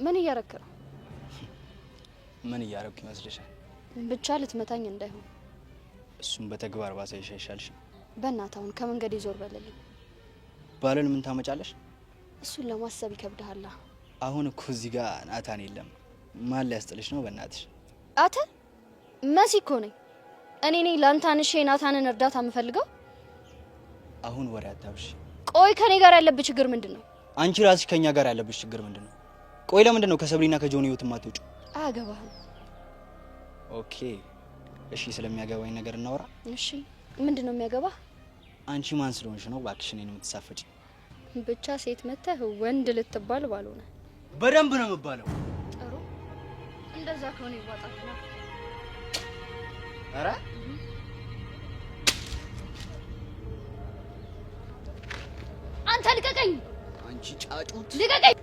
ምን እያረክ ነው? ምን እያረኩ ይመስልሻል? ብቻ ልትመታኝ እንዳይሆን። እሱም በተግባር ባሳይሽ አይሻልሽ? በእናትህ አሁን ከመንገድ ይዞር በልልኝ። ባልን ምን ታመጫለሽ? እሱን ለማሰብ ይከብድሃል። አሁን እኮ እዚህ ጋር ናታን የለም። ማን ሊያስጥልሽ ነው? በእናትሽ አተ መሲ እኮ ነኝ። እኔ ነኝ ላንታንሽ ናታንን እርዳታ የምፈልገው። አሁን ወሬ አታብሽ። ቆይ ከኔ ጋር ያለብሽ ችግር ምንድነው? አንቺ ራስሽ ከኛ ጋር ያለብሽ ችግር ምንድነው? ቆይ ለምንድነው ከሰብሊና ከጆኒ ህይወት የማትወጪው? አያገባህም። ኦኬ እሺ፣ ስለሚያገባኝ ነገር እናወራ። እሺ ምንድነው የሚያገባህ? አንቺ ማን ስለሆንሽ ነው እባክሽ እኔን የምትሳፈጪ? ብቻ ሴት መተህ ወንድ ልትባል ባልሆነ። በደንብ ነው የምባለው። ጥሩ፣ እንደዛ ከሆነ ይዋጣል። አረ አንተ ልቀቀኝ! አንቺ ጫጩት ልቀቀኝ!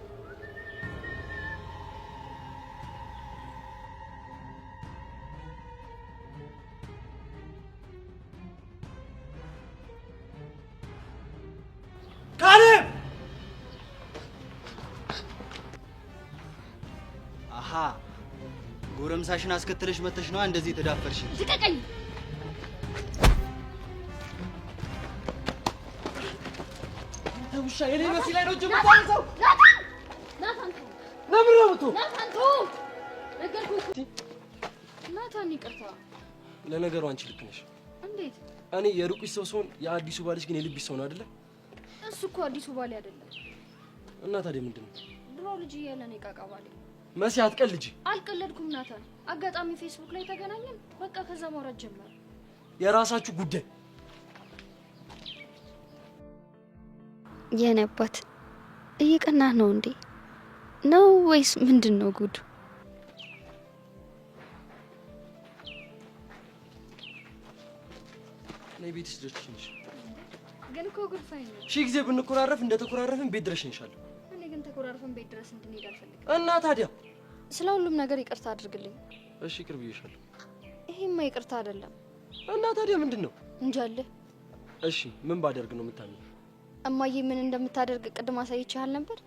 ካሌብ! አሃ ጎረምሳሽን አስከትለሽ መተሽ ነው እንደዚህ ተዳፈርሽ? ልቀቀኝ! ተውሻ የኔ መሲ ላይ ነው ጀምሮ ታንሰው። ናታን ለምን ነው የምትው? ናታን ነገርኩህ። ናታን ይቅርታ። ለነገሩ አንቺ ልክ ነሽ። እንዴት? እኔ የሩቁሽ ሰው ስሆን የአዲሱ ባልሽ ግን የልብሽ ሰው ነው አይደለ? እሱ እኮ አዲሱ ባሌ አይደለም። እና ታዲያ ምንድነው? ድሮ ልጅ እያለ ነው የቃቃ ባሌ። መሲ አትቀልጂ። አልቀለድኩም ናታን። አጋጣሚ ፌስቡክ ላይ ተገናኘን። በቃ ከዛ ማውራት ጀመረ። የራሳችሁ ጉዳይ። የኔ አባት እየቀናህ ነው እንዴ? ነው ወይስ ምንድነው ጉዱ? ነይ ቤትሽ ድረሽ ነሽ። ግን እኮ ጉድፋይ ነው። ሺህ ጊዜ ብንኮራረፍ እንደተኮራረፍን ቤት ድረስ እንሻለሁ። እኔ ግን ተኮራርፈን ቤት ድረስ እንድንሄድ አልፈልግም። እና ታዲያ ስለ ሁሉም ነገር ይቅርታ አድርግልኝ። እሺ ይቅር ብዬሻለሁ። ይሄማ ይቅርታ አይደለም። እና ታዲያ ምንድነው? እንጃለ። እሺ ምን ባደርግ ነው የምታምኚው? እማዬ ምን እንደምታደርግ ቅድም አሳይቼሃል ነበር።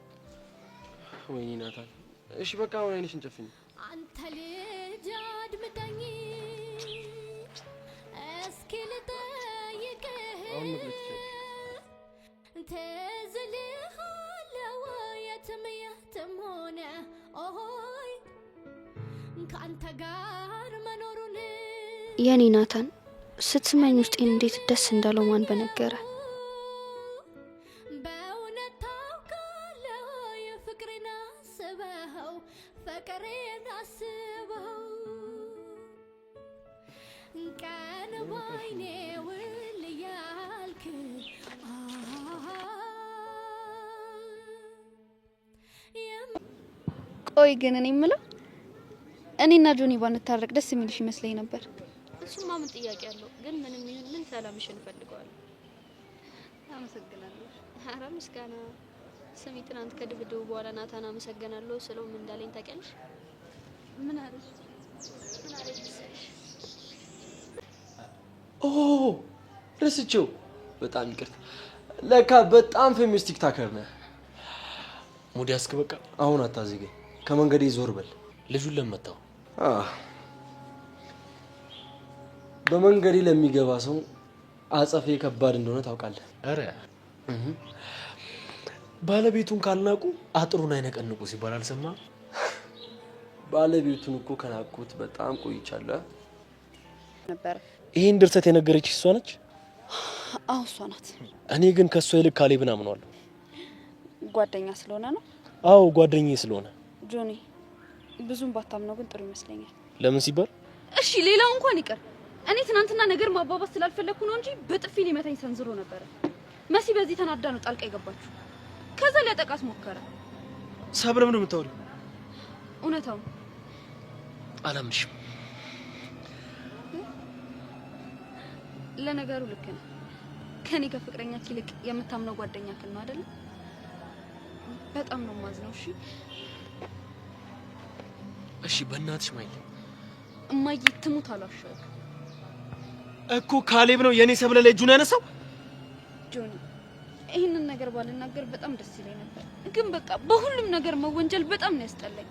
ወይኔ ናታን። እሺ በቃ አሁን አይንሽን ጨፍኝ። አንተ ልጅ አድምጠኝ እስኪ ልጠይቅህ አሁን መግለጽ ይችላል። ትዝልሃለሁ የትም የትም ሆነ ኦሆይ ከአንተ ጋር መኖሩን የኔ ናታን ስትስመኝ ውስጤን እንዴት ደስ እንዳለው ማን በነገረ። በእውነት ታውቃለህ የፍቅሬን አስበኸው ፍቅሬን አስበኸው ቀን ባይኔ ውል እያልክ ቆይ ግን እኔ የምለው እኔና ጆኒ ባንታረቅ ደስ የሚልሽ ይመስለኝ ነበር። እሱማ ምን ጥያቄ አለው? ግን ምንም ይሁን ምን ሰላምሽን እፈልገዋለሁ። አመሰግናለሁ። ኧረ ምስጋና ስሚ፣ ትናንት ከድብድቡ በኋላ ናታን አመሰግናለሁ ስለው ምን እንዳለኝ ታውቂያለሽ? ምን አለሽ? ኦ ረስቼው። በጣም ይቅርታ። ለካ በጣም ፌመስ ቲክታከር ነህ። ሙዲ ያስክ በቃ አሁን አታዝገኝ። ከመንገዴ ዞር በል። ልጁን ለመታው። በመንገዴ ለሚገባ ሰው አጸፌ ከባድ እንደሆነ ታውቃለህ። አረ ባለቤቱን ካልናቁ አጥሩን አይነቀንቁ ሲባል አልሰማም? ባለቤቱን እኮ ከናቁት በጣም ቆይቻለሁ ነበር። ይሄን ድርሰት የነገረች እሷ ነች? አዎ እሷ ናት። እኔ ግን ከሷ ይልቅ ካሌብን አምነዋለሁ። ጓደኛ ስለሆነ ነው? አዎ ጓደኛዬ ስለሆነ። ጆኒ ብዙም ባታምነው ግን ጥሩ ይመስለኛል። ለምን ሲባል? እሺ ሌላው እንኳን ይቀር። እኔ ትናንትና ነገር ማባባስ ስላልፈለኩ ነው እንጂ በጥፊ ሊመታኝ ሰንዝሮ ነበር። መሲ በዚህ ተናዳ ነው ጣልቃ የገባችው። ከዛ ሊያጠቃት ሞከረ። ሰብረ ምን የምታወሪው? እውነታው አላምንሽም። ለነገሩ ልክ ነው። ከኔ ከፍቅረኛክ ይልቅ የምታምነው ጓደኛክ ነው አይደል? በጣም ነው ማዝነው። እሺ እሺ በእናትሽ ማይል እማዬ ትሙት አላሻው እኮ ካሌብ ነው የኔ ሰብለ ላይ እጁን ያነሳው። ጆኒ ይህንን ነገር ባልናገር በጣም ደስ ይለኝ ነበር፣ ግን በቃ በሁሉም ነገር መወንጀል በጣም ነው ያስጠላኝ።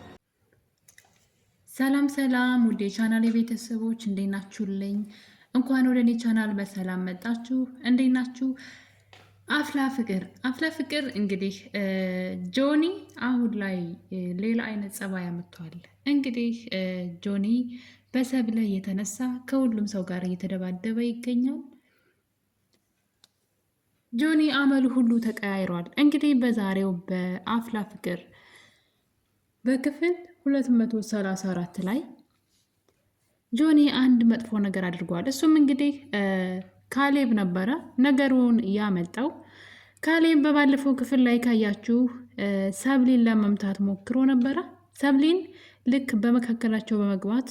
ሰላም ሰላም፣ ውድ የቻናል ቤተሰቦች እንዴት ናችሁልኝ? እንኳን ወደ እኔ ቻናል በሰላም መጣችሁ። እንዴት ናችሁ? አፍላ ፍቅር እንግዲህ ጆኒ አሁን ላይ ሌላ አይነት ጸባይ አምጥቷል። እንግዲህ ጆኒ በሰብለ የተነሳ ከሁሉም ሰው ጋር እየተደባደበ ይገኛል። ጆኒ አመሉ ሁሉ ተቀያይሯል። እንግዲህ በዛሬው በአፍላ ፍቅር በክፍል 234 ላይ ጆኒ አንድ መጥፎ ነገር አድርጓል። እሱም እንግዲህ ካሌብ ነበረ ነገሩን ያመጣው። ካሌብ በባለፈው ክፍል ላይ ካያችሁ ሰብሊን ለመምታት ሞክሮ ነበረ። ሰብሊን ልክ በመካከላቸው በመግባት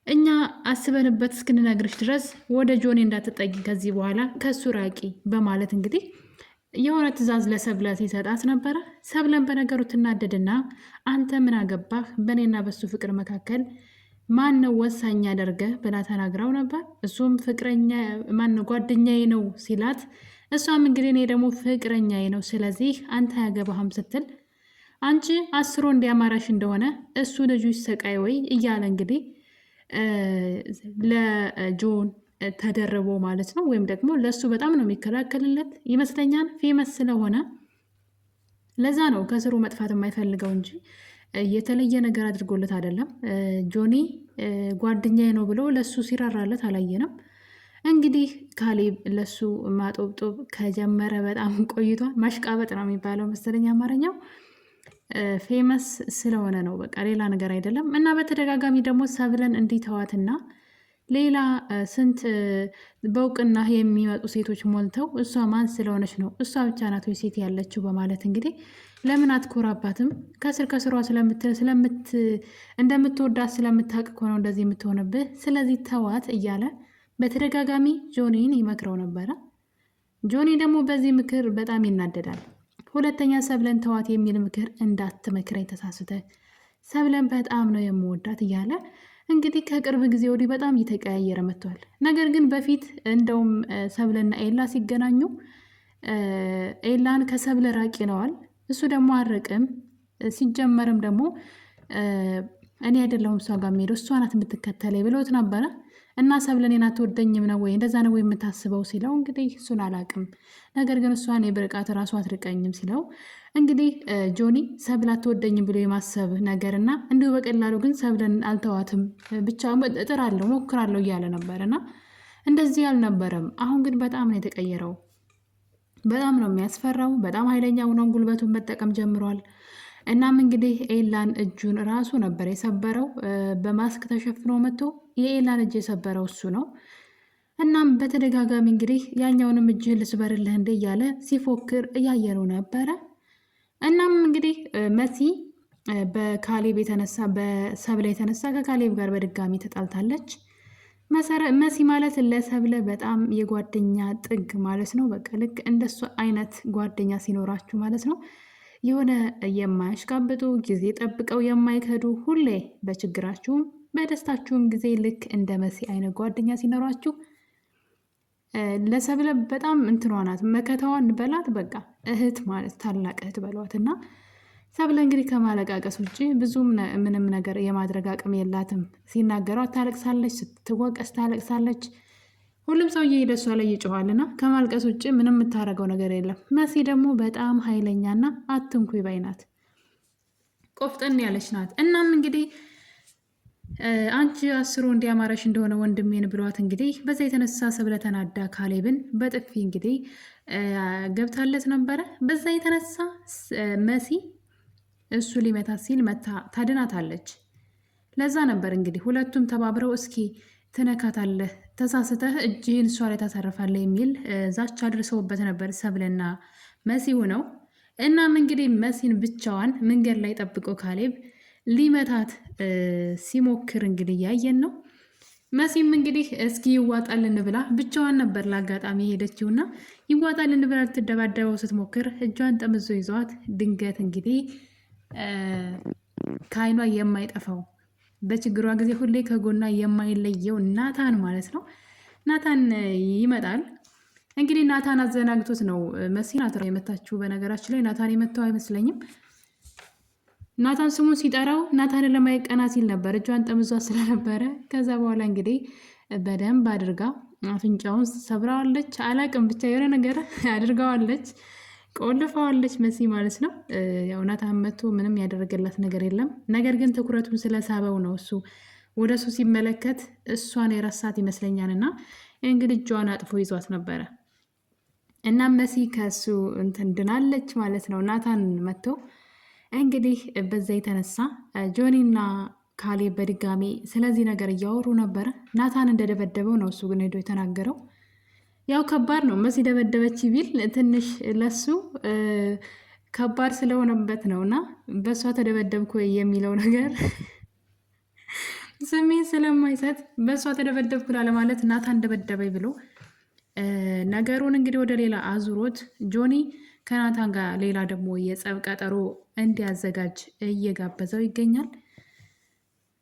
እኛ አስበንበት እስክንነግርሽ ድረስ ወደ ጆኒ እንዳትጠጊ፣ ከዚህ በኋላ ከሱ ራቂ በማለት እንግዲህ የሆነ ትዕዛዝ ለሰብለ ሲሰጣት ነበረ። ሰብለን በነገሩ ትናደድና አንተ ምን አገባህ በእኔና በሱ ፍቅር መካከል ማን ነው ወሳኝ ያደርገህ ብላ ተናግራው ነበር። እሱም ፍቅረኛ ማን ነው ጓደኛዬ ነው ሲላት፣ እሷም እንግዲህ እኔ ደግሞ ፍቅረኛዬ ነው ስለዚህ አንተ አያገባህም ስትል፣ አንቺ አስሮ እንዲያማራሽ እንደሆነ እሱ ልጁ ይሰቃይ ወይ እያለ እንግዲህ ለጆን ተደርቦ ማለት ነው። ወይም ደግሞ ለእሱ በጣም ነው የሚከላከልለት ይመስለኛል። ፌመስ ስለሆነ ለዛ ነው ከስሩ መጥፋት የማይፈልገው እንጂ የተለየ ነገር አድርጎለት አይደለም። ጆኒ ጓደኛዬ ነው ብሎ ለሱ ሲራራለት አላየንም። እንግዲህ ካሌብ ለሱ ማጦብጦብ ከጀመረ በጣም ቆይቷል። ማሽቃበጥ ነው የሚባለው መሰለኝ አማርኛው። ፌመስ ስለሆነ ነው በቃ ሌላ ነገር አይደለም። እና በተደጋጋሚ ደግሞ ሰብለን እንዲተዋትና ሌላ ስንት በእውቅና የሚመጡ ሴቶች ሞልተው እሷ ማን ስለሆነች ነው እሷ ብቻ ናት ወይ ሴት ያለችው በማለት እንግዲህ ለምን አትኮራባትም? ከስር ከስሯ እንደምትወዳት ስለምታውቅ እኮ ነው እንደዚህ የምትሆንብህ። ስለዚህ ተዋት እያለ በተደጋጋሚ ጆኒን ይመክረው ነበረ። ጆኒ ደግሞ በዚህ ምክር በጣም ይናደዳል። ሁለተኛ ሰብለን ተዋት የሚል ምክር እንዳትመክረኝ ተሳስተ፣ ሰብለን በጣም ነው የምወዳት እያለ እንግዲህ ከቅርብ ጊዜ ወዲህ በጣም እየተቀያየረ መጥቷል። ነገር ግን በፊት እንደውም ሰብለና ኤላ ሲገናኙ ኤላን ከሰብለ ራቅ ይለዋል። እሱ ደግሞ አረቅም። ሲጀመርም ደግሞ እኔ አይደለሁም እሷ ጋር የምሄደው እሷ ናት የምትከተለኝ ብሎት ነበረ። እና ሰብለ እኔን አትወደኝም ነው ወይ እንደዛ ነው ወይ የምታስበው ሲለው እንግዲህ እሱን አላቅም፣ ነገር ግን እሷን የብርቃት እራሱ አትርቀኝም ሲለው እንግዲህ ጆኒ ሰብለ አትወደኝም ብሎ የማሰብ ነገር እና እንዲሁ በቀላሉ ግን ሰብለን አልተዋትም ብቻ እጥራለሁ ሞክራለሁ እያለ ነበር። እና እንደዚህ አልነበረም። አሁን ግን በጣም ነው የተቀየረው። በጣም ነው የሚያስፈራው። በጣም ኃይለኛ ሆኖን ጉልበቱን መጠቀም ጀምሯል። እናም እንግዲህ ኤላን እጁን ራሱ ነበር የሰበረው። በማስክ ተሸፍኖ መጥቶ የኤላን እጅ የሰበረው እሱ ነው። እናም በተደጋጋሚ እንግዲህ ያኛውንም እጅህን ልስበርልህ እንደ እያለ ሲፎክር እያየነው ነበረ። እናም እንግዲህ መሲ በካሌብ የተነሳ በሰብለ የተነሳ ከካሌብ ጋር በድጋሚ ተጣልታለች። መሲ ማለት ለሰብለ በጣም የጓደኛ ጥግ ማለት ነው። በቃ ልክ እንደሱ አይነት ጓደኛ ሲኖራችሁ ማለት ነው የሆነ የማያሽቃብጡ ጊዜ ጠብቀው የማይከዱ ሁሌ በችግራችሁም በደስታችሁም ጊዜ ልክ እንደ መሲ አይነት ጓደኛ ሲኖራችሁ ለሰብለ በጣም እንትኗ ናት፣ መከታዋን በላት በቃ እህት ማለት ታላቅ እህት በሏት። እና ሰብለ እንግዲህ ከማለቃቀስ ውጭ ብዙም ምንም ነገር የማድረግ አቅም የላትም። ሲናገሯት ታለቅሳለች፣ ስትወቀስ ታለቅሳለች። ሁሉም ሰው እየሄደ እሷ ላይ ይጮኋልና ከማልቀስ ውጭ ምንም የምታደርገው ነገር የለም። መሲ ደግሞ በጣም ኃይለኛና አትንኩ ባይ ናት፣ ቆፍጠን ያለች ናት። እናም እንግዲህ አንቺ አስሮ እንዲያማረሽ እንደሆነ ወንድሜን ብሏት እንግዲህ በዛ የተነሳ ሰብለ ተናዳ ካሌብን በጥፊ እንግዲህ ገብታለት ነበረ። በዛ የተነሳ መሲ እሱ ሊመታት ሲል መታ ታድናታለች። ለዛ ነበር እንግዲህ ሁለቱም ተባብረው እስኪ ትነካታለህ፣ ተሳስተህ እጅህን እሷ ላይ ታሳርፋለህ የሚል ዛቻ አድርሰውበት ነበር ሰብለና መሲ ሆነው። እናም እንግዲህ መሲን ብቻዋን መንገድ ላይ ጠብቆ ካሌብ ሊመታት ሲሞክር እንግዲህ ያየን ነው። መሲም እንግዲህ እስኪ ይዋጣልን ብላ ብቻዋን ነበር ለአጋጣሚ ሄደችውና ይዋጣልን ብላ ልትደባደበው ስትሞክር እጇን ጠምዞ ይዘዋት ድንገት እንግዲህ ከዓይኗ የማይጠፋው በችግሯ ጊዜ ሁሌ ከጎኗ የማይለየው ናታን ማለት ነው። ናታን ይመጣል። እንግዲህ ናታን አዘናግቶት ነው መሲ ናት የመታችሁ። በነገራችን ላይ ናታን የመታው አይመስለኝም። ናታን ስሙን ሲጠራው ናታንን ለማየት ቀና ሲል ነበር፣ እጇን ጠምዟ ስለነበረ። ከዛ በኋላ እንግዲህ በደንብ አድርጋ አፍንጫውን ሰብራዋለች። አላቅም ብቻ የሆነ ነገር አድርገዋለች፣ ቆልፈዋለች መሲ ማለት ነው። ያው ናታን መቶ ምንም ያደረገላት ነገር የለም። ነገር ግን ትኩረቱን ስለሳበው ነው እሱ ወደ እሱ ሲመለከት እሷን የረሳት ይመስለኛል። እና እንግዲህ እጇን አጥፎ ይዟት ነበረ። እናም መሲ ከእሱ እንትን ድናለች ማለት ነው። ናታን መጥቶ እንግዲህ በዛ የተነሳ ጆኒና ካሌብ በድጋሚ ስለዚህ ነገር እያወሩ ነበረ። ናታን እንደደበደበው ነው እሱ ግን ሄዶ የተናገረው። ያው ከባድ ነው መሲ ደበደበች ቢል ትንሽ ለሱ ከባድ ስለሆነበት ነው። እና በእሷ ተደበደብኩ የሚለው ነገር ስሜት ስለማይሰጥ በእሷ ተደበደብኩ ላለማለት ናታን ደበደበኝ ብሎ ነገሩን እንግዲህ ወደ ሌላ አዙሮት ጆኒ ከናታን ጋር ሌላ ደግሞ የጸብ ቀጠሮ እንዲያዘጋጅ እየጋበዘው ይገኛል።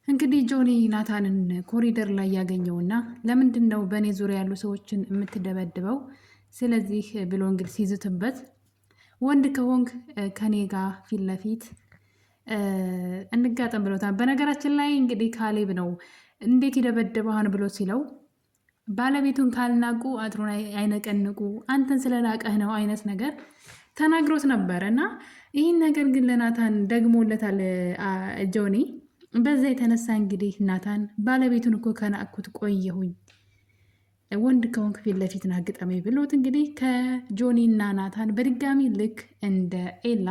እንግዲህ ጆኒ ናታንን ኮሪደር ላይ ያገኘውና ለምንድን ነው በእኔ ዙሪያ ያሉ ሰዎችን የምትደበድበው? ስለዚህ ብሎ እንግዲህ ሲዝትበት ወንድ ከሆንክ ከኔ ጋር ፊት ለፊት እንጋጠም ብሎታል። በነገራችን ላይ እንግዲህ ካሌብ ነው እንዴት ይደበድበሃን ብሎ ሲለው ባለቤቱን ካልናቁ አጥሩን አይነቀንቁ፣ አንተን ስለናቀህ ነው አይነት ነገር ተናግሮት ነበረ። እና ይህን ነገር ግን ለናታን ደግሞለታል ጆኒ። በዛ የተነሳ እንግዲህ ናታን ባለቤቱን እኮ ከናቅኩት ቆየሁኝ፣ ወንድ ከሆንክ ፊት ለፊት ናግጠመኝ ብሎት እንግዲህ ከጆኒ እና ናታን በድጋሚ ልክ እንደ ኤላ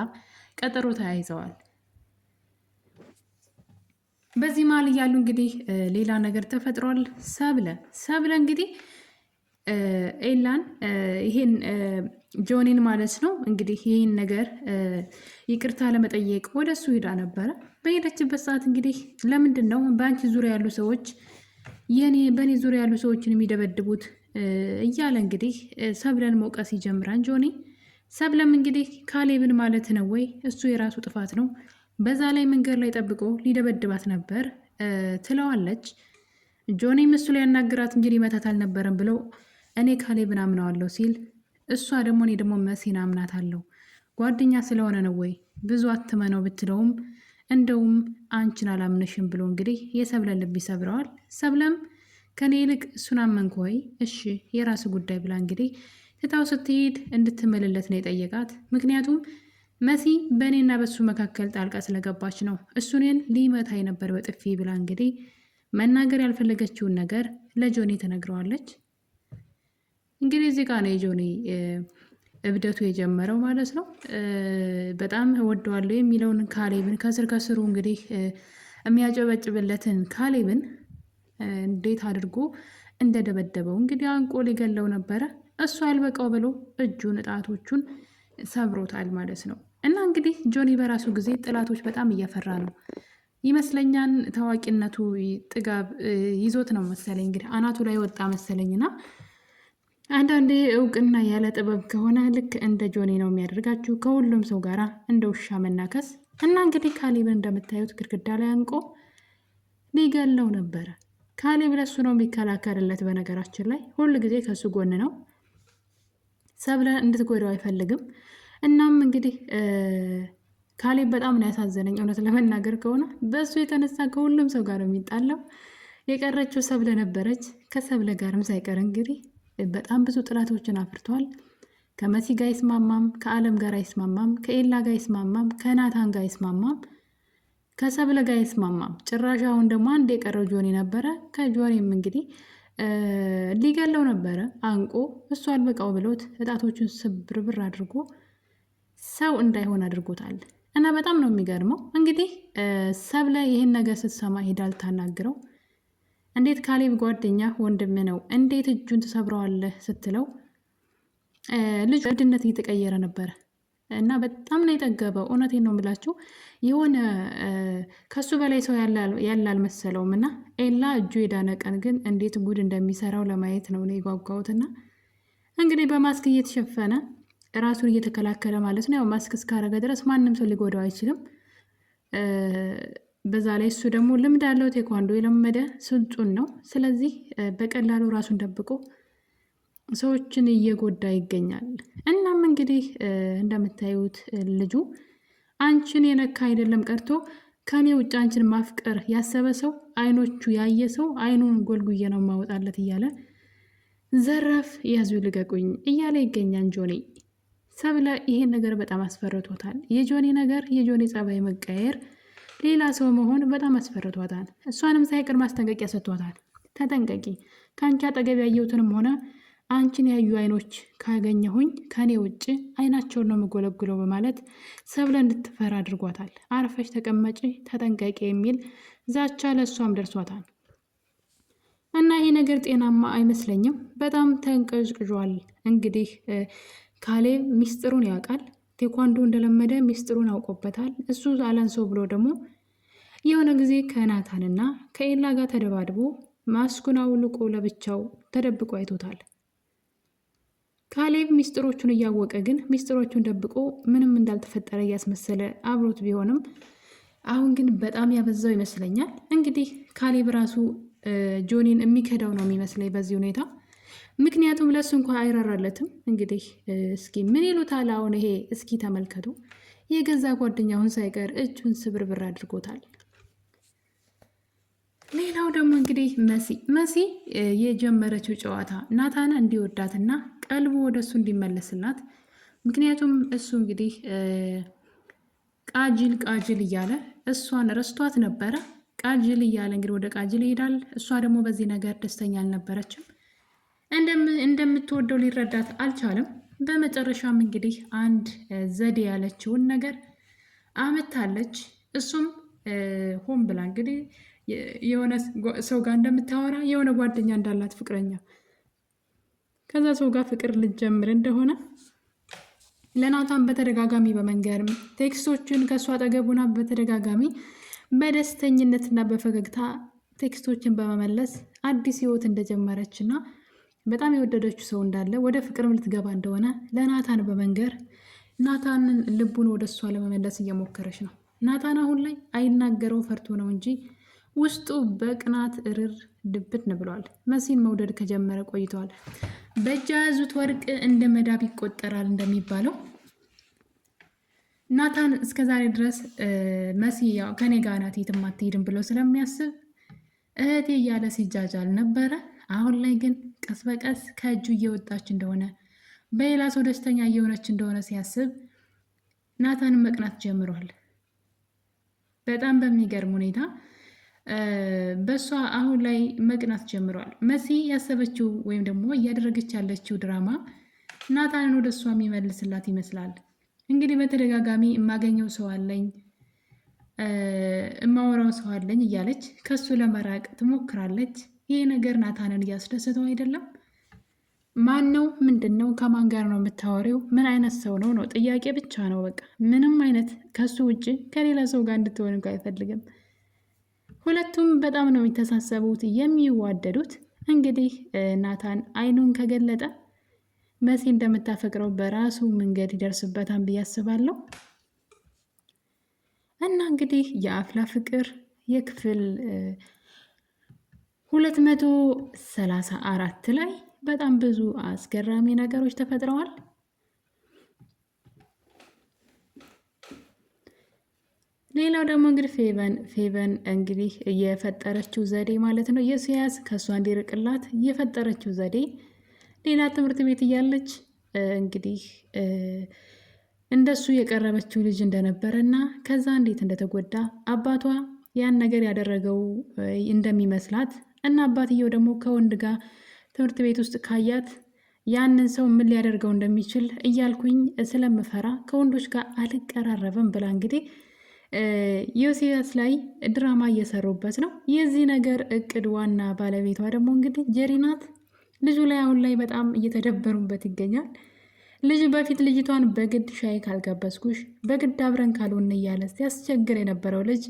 ቀጠሮ ተያይዘዋል። በዚህ መሀል እያሉ እንግዲህ ሌላ ነገር ተፈጥሯል። ሰብለ እንግዲህ ኤላን ይሄን ጆኒን ማለት ነው እንግዲህ ይህን ነገር ይቅርታ ለመጠየቅ ወደ እሱ ሄዳ ነበረ። በሄደችበት ሰዓት እንግዲህ ለምንድን ነው በአንቺ ዙሪያ ያሉ ሰዎች በእኔ ዙሪያ ያሉ ሰዎችን የሚደበድቡት እያለ እንግዲህ ሰብለን መውቀስ ይጀምራል ጆኒ። ሰብለም እንግዲህ ካሌብን ማለት ነው ወይ እሱ የራሱ ጥፋት ነው፣ በዛ ላይ መንገድ ላይ ጠብቆ ሊደበድባት ነበር ትለዋለች። ጆኒም እሱ ላይ ያናግራት እንጂ ሊመታት አልነበረም ብለው እኔ ካሌብን አምነዋለሁ ሲል እሷ ደግሞ እኔ ደግሞ መሲን አምናታለሁ ጓደኛ ስለሆነ ነው ወይ ብዙ አትመነው ብትለውም እንደውም አንቺን አላምነሽም ብሎ እንግዲህ የሰብለን ልብ ይሰብረዋል። ሰብለም ከኔ ይልቅ እሱን አመንክ ወይ? እሺ የራስ ጉዳይ ብላ እንግዲህ ትታው ስትሄድ እንድትምልለት ነው የጠየቃት። ምክንያቱም መሲ በእኔና በሱ መካከል ጣልቃ ስለገባች ነው። እሱኔን ሊመታኝ ነበር በጥፊ ብላ እንግዲህ መናገር ያልፈለገችውን ነገር ለጆኒ ተነግረዋለች። እንግዲህ እዚህ ጋር ነው የጆኒ እብደቱ የጀመረው ማለት ነው። በጣም እወደዋለሁ የሚለውን ካሌብን ከስር ከስሩ እንግዲህ የሚያጨበጭብለትን ካሌብን እንዴት አድርጎ እንደደበደበው እንግዲህ አንቆ ሊገለው ነበረ። እሱ አልበቃው ብሎ እጁን ጣቶቹን ሰብሮታል ማለት ነው። እና እንግዲህ ጆኒ በራሱ ጊዜ ጥላቶች በጣም እያፈራ ነው ይመስለኛል። ታዋቂነቱ ጥጋብ ይዞት ነው መሰለኝ እንግዲህ አናቱ ላይ ወጣ መሰለኝና አንዳንዴ እውቅና ያለ ጥበብ ከሆነ ልክ እንደ ጆኒ ነው የሚያደርጋችሁ፣ ከሁሉም ሰው ጋር እንደ ውሻ መናከስ። እና እንግዲህ ካሌብን እንደምታዩት ግድግዳ ላይ አንቆ ሊገለው ነበረ። ካሌብ ለሱ ነው የሚከላከልለት። በነገራችን ላይ ሁል ጊዜ ከሱ ጎን ነው፣ ሰብለ እንድትጎዳው አይፈልግም። እናም እንግዲህ ካሌብ በጣም ነው ያሳዘነኝ እውነት ለመናገር ከሆነ በሱ የተነሳ ከሁሉም ሰው ጋር የሚጣለው። የቀረችው ሰብለ ነበረች። ከሰብለ ጋርም ሳይቀር እንግዲህ በጣም ብዙ ጥላቶችን አፍርቷል። ከመሲ ጋር አይስማማም፣ ከአለም ጋር አይስማማም፣ ከኤላ ጋር አይስማማም፣ ከናታን ጋር አይስማማም፣ ከሰብለ ጋር አይስማማም። ጭራሽ አሁን ደግሞ አንድ የቀረው ጆኒ ነበረ። ከጆኒም እንግዲህ ሊገለው ነበረ አንቆ፣ እሱ አልበቃው ብሎት እጣቶቹን ስብርብር አድርጎ ሰው እንዳይሆን አድርጎታል። እና በጣም ነው የሚገርመው። እንግዲህ ሰብለ ይህን ነገር ስትሰማ ሄዳ ልታናግረው እንዴት ካሌብ ጓደኛ ወንድም ነው እንዴት እጁን ትሰብረዋለህ ስትለው ልጁ እብድነት እየተቀየረ ነበረ እና በጣም ነው የጠገበው። እውነቴን ነው የምላችሁ የሆነ ከሱ በላይ ሰው ያለ አልመሰለውም። እና ኤላ እጁ የዳነ ቀን ግን እንዴት ጉድ እንደሚሰራው ለማየት ነው የጓጓሁትና እንግዲህ በማስክ እየተሸፈነ ራሱን እየተከላከለ ማለት ነው። ያው ማስክ እስካረገ ድረስ ማንም ሰው ሊጎዳው አይችልም። በዛ ላይ እሱ ደግሞ ልምድ ያለው ቴኳንዶ የለመደ ስልጡን ነው። ስለዚህ በቀላሉ ራሱን ደብቆ ሰዎችን እየጎዳ ይገኛል። እናም እንግዲህ እንደምታዩት ልጁ አንቺን የነካ አይደለም ቀርቶ ከኔ ውጭ አንቺን ማፍቀር ያሰበ ሰው አይኖቹ ያየ ሰው አይኑን ጎልጉዬ ነው ማወጣለት እያለ ዘራፍ ያዙ ልቀቁኝ እያለ ይገኛል ጆኒ። ሰብለ ይሄን ነገር በጣም አስፈርቶታል። የጆኒ ነገር የጆኒ ጸባይ መቀየር ሌላ ሰው መሆን በጣም አስፈርቷታል። እሷንም ሳይቀር ማስጠንቀቂያ ሰጥቷታል። ተጠንቀቂ፣ ከአንቺ አጠገብ ያየሁትንም ሆነ አንቺን ያዩ አይኖች ካገኘሁኝ ከኔ ውጭ አይናቸውን ነው የምጎለጉለው በማለት ሰብለ እንድትፈራ አድርጓታል። አርፈሽ ተቀመጪ፣ ተጠንቀቂ የሚል ዛቻ ለእሷም ደርሷታል። እና ይሄ ነገር ጤናማ አይመስለኝም። በጣም ተንቀዥቅዟል። እንግዲህ ካሌብ ሚስጥሩን ያውቃል። ቴኳንዶ እንደለመደ ሚስጥሩን አውቆበታል። እሱ አላንሰው ብሎ ደግሞ የሆነ ጊዜ ከናታንና ከኤላ ጋር ተደባድቦ ማስኩን አውልቆ ለብቻው ተደብቆ አይቶታል። ካሌብ ሚስጥሮቹን እያወቀ ግን ሚስጥሮቹን ደብቆ ምንም እንዳልተፈጠረ እያስመሰለ አብሮት ቢሆንም አሁን ግን በጣም ያበዛው ይመስለኛል። እንግዲህ ካሌብ ራሱ ጆኒን የሚከዳው ነው የሚመስለኝ በዚህ ሁኔታ። ምክንያቱም ለሱ እንኳ አይራራለትም። እንግዲህ እስኪ ምን ይሉታል አሁን ይሄ እስኪ ተመልከቱ። የገዛ ጓደኛውን ሳይቀር እጁን ስብርብር አድርጎታል። ሌላው ደግሞ እንግዲህ መሲ የጀመረችው ጨዋታ ናታን እንዲወዳትና ቀልቡ ወደ እሱ እንዲመለስላት። ምክንያቱም እሱ እንግዲህ ቃጅል እያለ እሷን ረስቷት ነበረ። ቃጅል እያለ እንግዲህ ወደ ቃጅል ይሄዳል። እሷ ደግሞ በዚህ ነገር ደስተኛ አልነበረችም። እንደምትወደው ሊረዳት አልቻለም። በመጨረሻም እንግዲህ አንድ ዘዴ ያለችውን ነገር አመታለች። እሱም ሆን ብላ እንግዲህ የሆነ ሰው ጋር እንደምታወራ የሆነ ጓደኛ እንዳላት ፍቅረኛ ከዛ ሰው ጋር ፍቅር ልትጀምር እንደሆነ ለናታን በተደጋጋሚ በመንገርም ቴክስቶችን ከእሷ አጠገቡና በተደጋጋሚ በደስተኝነትና በፈገግታ ቴክስቶችን በመመለስ አዲስ ህይወት እንደጀመረችና በጣም የወደደችው ሰው እንዳለ ወደ ፍቅርም ልትገባ እንደሆነ ለናታን በመንገር ናታንን ልቡን ወደ እሷ ለመመለስ እየሞከረች ነው። ናታን አሁን ላይ አይናገረው ፈርቶ ነው እንጂ ውስጡ በቅናት እርር ድብት ብሏል። መሲን መውደድ ከጀመረ ቆይተዋል። በእጅ የያዙት ወርቅ እንደ መዳብ ይቆጠራል እንደሚባለው ናታን እስከዛሬ ድረስ መሲ ያው ከኔ ጋር ናት የትም አትሄድም ብሎ ስለሚያስብ እህቴ እያለ ሲጃጃል ነበረ። አሁን ላይ ግን ቀስ በቀስ ከእጁ እየወጣች እንደሆነ በሌላ ሰው ደስተኛ እየሆነች እንደሆነ ሲያስብ ናታንን መቅናት ጀምሯል። በጣም በሚገርም ሁኔታ በእሷ አሁን ላይ መቅናት ጀምሯል። መሲ ያሰበችው ወይም ደግሞ እያደረገች ያለችው ድራማ ናታንን ወደ እሷ የሚመልስላት ይመስላል። እንግዲህ በተደጋጋሚ የማገኘው ሰው አለኝ፣ የማወራው ሰው አለኝ እያለች ከሱ ለመራቅ ትሞክራለች። ይህ ነገር ናታንን እያስደሰተው አይደለም። ማን ነው? ምንድን ነው? ከማን ጋር ነው የምታወሪው? ምን አይነት ሰው ነው ነው ጥያቄ ብቻ ነው በቃ። ምንም አይነት ከሱ ውጭ ከሌላ ሰው ጋር እንድትሆን እንኳ አይፈልግም። ሁለቱም በጣም ነው የሚተሳሰቡት የሚዋደዱት። እንግዲህ ናታን አይኑን ከገለጠ መሲ እንደምታፈቅረው በራሱ መንገድ ይደርስበታል ብዬ አስባለሁ። እና እንግዲህ የአፍላ ፍቅር የክፍል 234 ላይ በጣም ብዙ አስገራሚ ነገሮች ተፈጥረዋል። ሌላው ደግሞ እንግዲህ ፌቨን እንግዲህ የፈጠረችው ዘዴ ማለት ነው የሲያዝ ከእሷ እንዲርቅላት የፈጠረችው ዘዴ ሌላ ትምህርት ቤት እያለች እንግዲህ እንደሱ የቀረበችው ልጅ እንደነበረ እና ከዛ እንዴት እንደተጎዳ አባቷ ያን ነገር ያደረገው እንደሚመስላት እና አባትየው ደግሞ ከወንድ ጋር ትምህርት ቤት ውስጥ ካያት ያንን ሰው ምን ሊያደርገው እንደሚችል እያልኩኝ ስለምፈራ ከወንዶች ጋር አልቀራረብም ብላ እንግዲህ ዮሴያስ ላይ ድራማ እየሰሩበት ነው። የዚህ ነገር እቅድ ዋና ባለቤቷ ደግሞ እንግዲህ ጀሪ ናት። ልጁ ላይ አሁን ላይ በጣም እየተደበሩበት ይገኛል። ልጁ በፊት ልጅቷን በግድ ሻይ ካልጋበዝኩሽ በግድ አብረን ካልሆነ እያለ ሲያስቸግር የነበረው ልጅ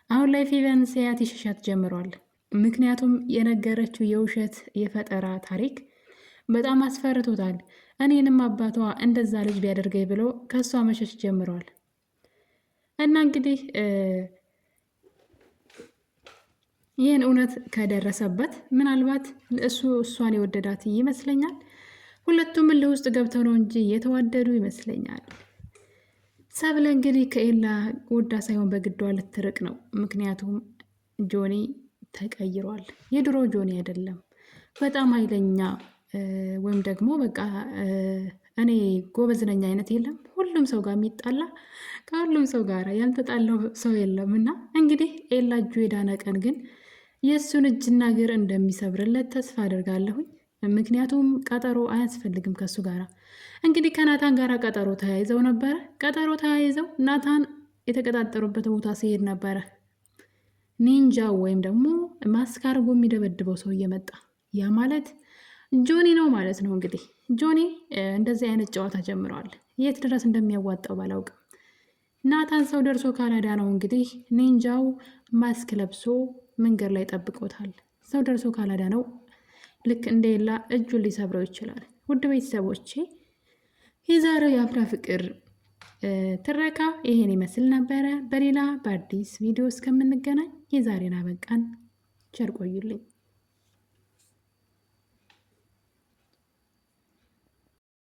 አሁን ላይ ፌቨን ሲያት ይሸሻት ጀምሯል። ምክንያቱም የነገረችው የውሸት የፈጠራ ታሪክ በጣም አስፈርቶታል። እኔንም አባቷ እንደዛ ልጅ ቢያደርገኝ ብሎ ከእሷ መሸሽ ጀምሯል። እና እንግዲህ ይህን እውነት ከደረሰበት ምናልባት እሷን የወደዳት ይመስለኛል። ሁለቱም እልህ ውስጥ ገብተው ነው እንጂ የተዋደዱ ይመስለኛል። ሰብለ እንግዲህ ከኤላ ወዳ ሳይሆን በግዷ ልትርቅ ነው። ምክንያቱም ጆኒ ተቀይሯል። የድሮ ጆኒ አይደለም። በጣም ኃይለኛ ወይም ደግሞ በቃ እኔ ጎበዝ ነኝ አይነት የለም። ሁሉም ሰው ጋር የሚጣላ ከሁሉም ሰው ጋር ያልተጣላው ሰው የለም። እና እንግዲህ ኤላ እጁ የዳነ ቀን ግን የእሱን እጅና እግር እንደሚሰብርለት ተስፋ አደርጋለሁኝ። ምክንያቱም ቀጠሮ አያስፈልግም ከሱ ጋር። እንግዲህ ከናታን ጋር ቀጠሮ ተያይዘው ነበረ። ቀጠሮ ተያይዘው ናታን የተቀጣጠሩበት ቦታ ሲሄድ ነበረ ኒንጃ ወይም ደግሞ ማስክ አድርጎ የሚደበድበው ሰው እየመጣ ያ ማለት ጆኒ ነው ማለት ነው። እንግዲህ ጆኒ እንደዚህ አይነት ጨዋታ ጀምረዋል። የት ድረስ እንደሚያዋጣው ባላውቅም ናታን ሰው ደርሶ ካላዳ ነው እንግዲህ ኒንጃው ማስክ ለብሶ መንገድ ላይ ጠብቆታል። ሰው ደርሶ ካላዳ ነው ልክ እንደሌላ እጁን ሊሰብረው ይችላል። ውድ ቤተሰቦቼ የዛሬው የአፍላ ፍቅር ትረካ ይሄን ይመስል ነበረ። በሌላ በአዲስ ቪዲዮ እስከምንገናኝ የዛሬን አበቃን። ቸር ቆዩልኝ።